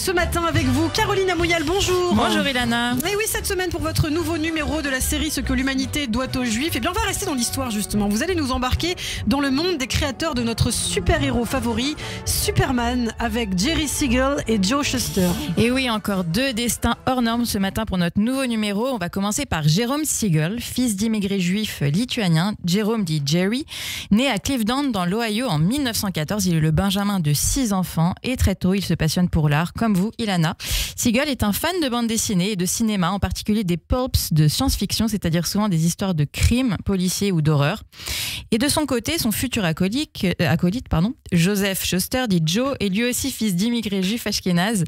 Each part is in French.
ce matin avec vous. Caroline Amouyal, bonjour. Bonjour Ilana. Et oui, cette semaine pour votre nouveau numéro de la série Ce que l'humanité doit aux Juifs. Et bien on va rester dans l'histoire justement. Vous allez nous embarquer dans le monde des créateurs de notre super-héros favori, Superman, avec Jerry Siegel et Joe Shuster. Et oui, encore deux destins hors normes ce matin pour notre nouveau numéro. On va commencer par Jérôme Siegel, fils d'immigrés juifs lituaniens. Jérôme dit Jerry, né à Cleveland dans l'Ohio en 1914. Il est le benjamin de 6 enfants et très tôt, il se passionne pour l'art, comme vous, Ilana. Siegel est un fan de bande dessinée et de cinéma, en particulier des pulps de science-fiction, c'est-à-dire souvent des histoires de crimes policiers ou d'horreur. Et de son côté, son futur acolyte, Joseph Shuster, dit Joe, est lui aussi fils d'immigrés juifs ashkénazes.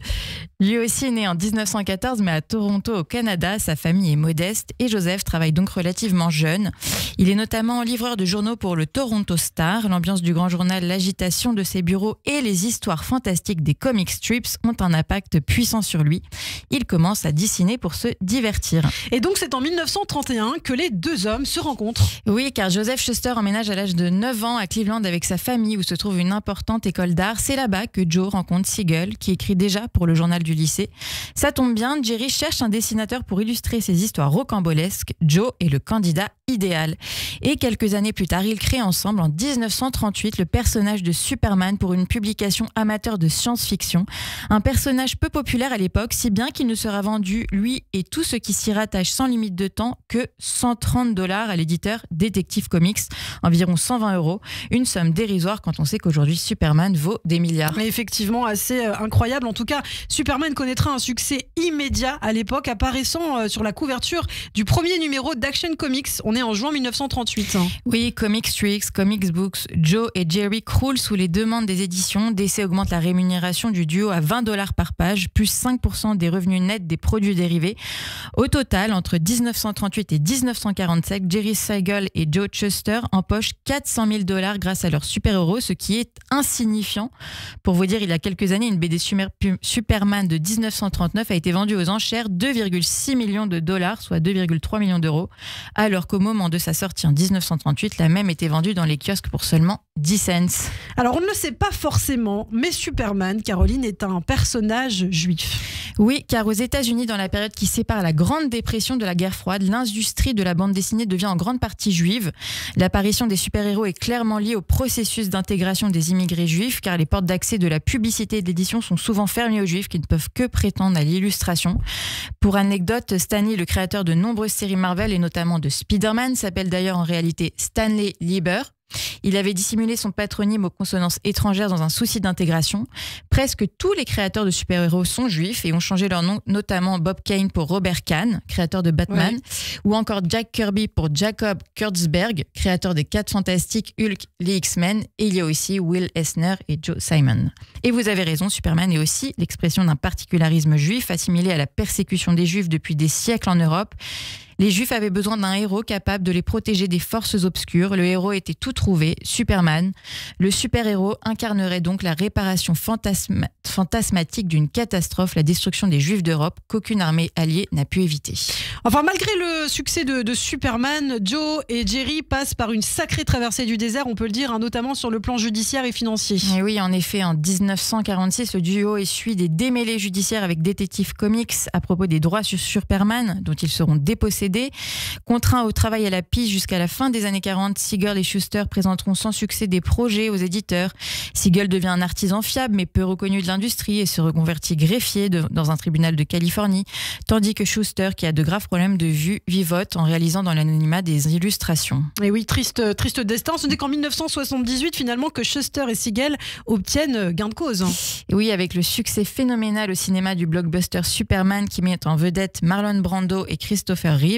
Lui aussi est né en 1914, mais à Toronto, au Canada. Sa famille est modeste et Joseph travaille donc relativement jeune. Il est notamment livreur de journaux pour le Toronto Star. L'ambiance du grand journal, l'agitation de ses bureaux et les histoires fantastiques des comic strips ont un impact puissant sur lui. Il commence à dessiner pour se divertir. Et donc c'est en 1931 que les deux hommes se rencontrent. Oui, car Joseph Shuster emménage à l'âge de 9 ans à Cleveland avec sa famille où se trouve une importante école d'art. C'est là-bas que Joe rencontre Siegel, qui écrit déjà pour le journal du lycée. Ça tombe bien, Jerry cherche un dessinateur pour illustrer ses histoires rocambolesques. Joe est le candidat idéal. Et quelques années plus tard, ils créent ensemble en 1938 le personnage de Superman pour une publication amateur de science-fiction. Un personnage peu populaire à l'époque, si bien qu'il ne sera vendu, lui et tout ce qui s'y rattache sans limite de temps, que $130 à l'éditeur Detective Comics, environ 120 €. Une somme dérisoire quand on sait qu'aujourd'hui Superman vaut des milliards. Mais effectivement, assez incroyable. En tout cas, Superman connaîtra un succès immédiat à l'époque, apparaissant sur la couverture du premier numéro d'Action Comics. On est en juin 1938. Oui, Comic Strips, Comics Books, Joe et Jerry croulent sous les demandes des éditions. DC augmente la rémunération du duo à $20 par page, plus 5% des revenus nets des produits dérivés. Au total, entre 1938 et 1947, Jerry Siegel et Joe Shuster empochent $400 000 grâce à leur super-héros, ce qui est insignifiant. Pour vous dire, il y a quelques années, une BD Superman de 1939 a été vendue aux enchères $2,6 millions, soit 2,3 millions d'euros, alors qu'au moment de sa sortie en 1938, la même était vendue dans les kiosques pour seulement 10 cents. Alors on ne le sait pas forcément, mais Superman, Caroline, est un personnage juif. Oui, car aux États-Unis, dans la période qui sépare la Grande Dépression de la guerre froide, l'industrie de la bande dessinée devient en grande partie juive. L'apparition des super-héros est clairement liée au processus d'intégration des immigrés juifs, car les portes d'accès de la publicité et de l'édition sont souvent fermées aux juifs qui ne peuvent que prétendre à l'illustration. Pour anecdote, Stan Lee, le créateur de nombreuses séries Marvel et notamment de Spider-Man, s'appelle d'ailleurs en réalité Stanley Lieber. Il avait dissimulé son patronyme aux consonances étrangères dans un souci d'intégration. Presque tous les créateurs de super-héros sont juifs et ont changé leur nom, notamment Bob Kane pour Robert Kahn, créateur de Batman, ou encore Jack Kirby pour Jacob Kurtzberg, créateur des 4 Fantastiques, Hulk, les X-Men, et il y a aussi Will Eisner et Joe Simon. Et vous avez raison, Superman est aussi l'expression d'un particularisme juif assimilé à la persécution des juifs depuis des siècles en Europe. Les Juifs avaient besoin d'un héros capable de les protéger des forces obscures. Le héros était tout trouvé, Superman. Le super-héros incarnerait donc la réparation fantasmatique d'une catastrophe, la destruction des Juifs d'Europe, qu'aucune armée alliée n'a pu éviter. Enfin, malgré le succès de Superman, Joe et Jerry passent par une sacrée traversée du désert, on peut le dire, notamment sur le plan judiciaire et financier. Et oui, en effet, en 1946, le duo essuie des démêlés judiciaires avec Detective Comics à propos des droits sur Superman, dont ils seront dépossédés. Contraints au travail à la pige jusqu'à la fin des années 40, Siegel et Shuster présenteront sans succès des projets aux éditeurs. Siegel devient un artisan fiable mais peu reconnu de l'industrie et se reconvertit greffier dans un tribunal de Californie, tandis que Shuster, qui a de graves problèmes de vue, vivote en réalisant dans l'anonymat des illustrations. Et oui, triste destin. Ce n'est qu'en 1978 finalement que Shuster et Siegel obtiennent gain de cause. Et oui, avec le succès phénoménal au cinéma du blockbuster Superman qui met en vedette Marlon Brando et Christopher Reeve,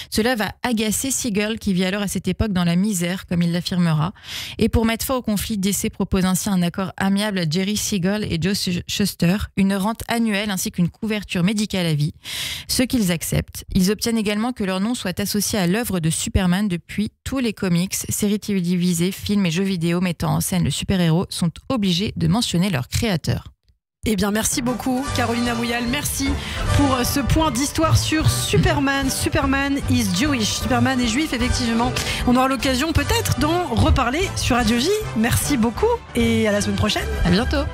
cela va agacer Siegel qui vit alors à cette époque dans la misère, comme il l'affirmera. Et pour mettre fin au conflit, DC propose ainsi un accord amiable à Jerry Siegel et Joe Shuster, une rente annuelle ainsi qu'une couverture médicale à vie, ce qu'ils acceptent. Ils obtiennent également que leur nom soit associé à l'œuvre de Superman depuis tous les comics, séries télévisées, films et jeux vidéo mettant en scène le super-héros sont obligés de mentionner leur créateur. Eh bien, merci beaucoup, Caroline Amouyal. Merci pour ce point d'histoire sur Superman. Superman is Jewish. Superman est juif, effectivement. On aura l'occasion peut-être d'en reparler sur Radio J. Merci beaucoup et à la semaine prochaine. À bientôt.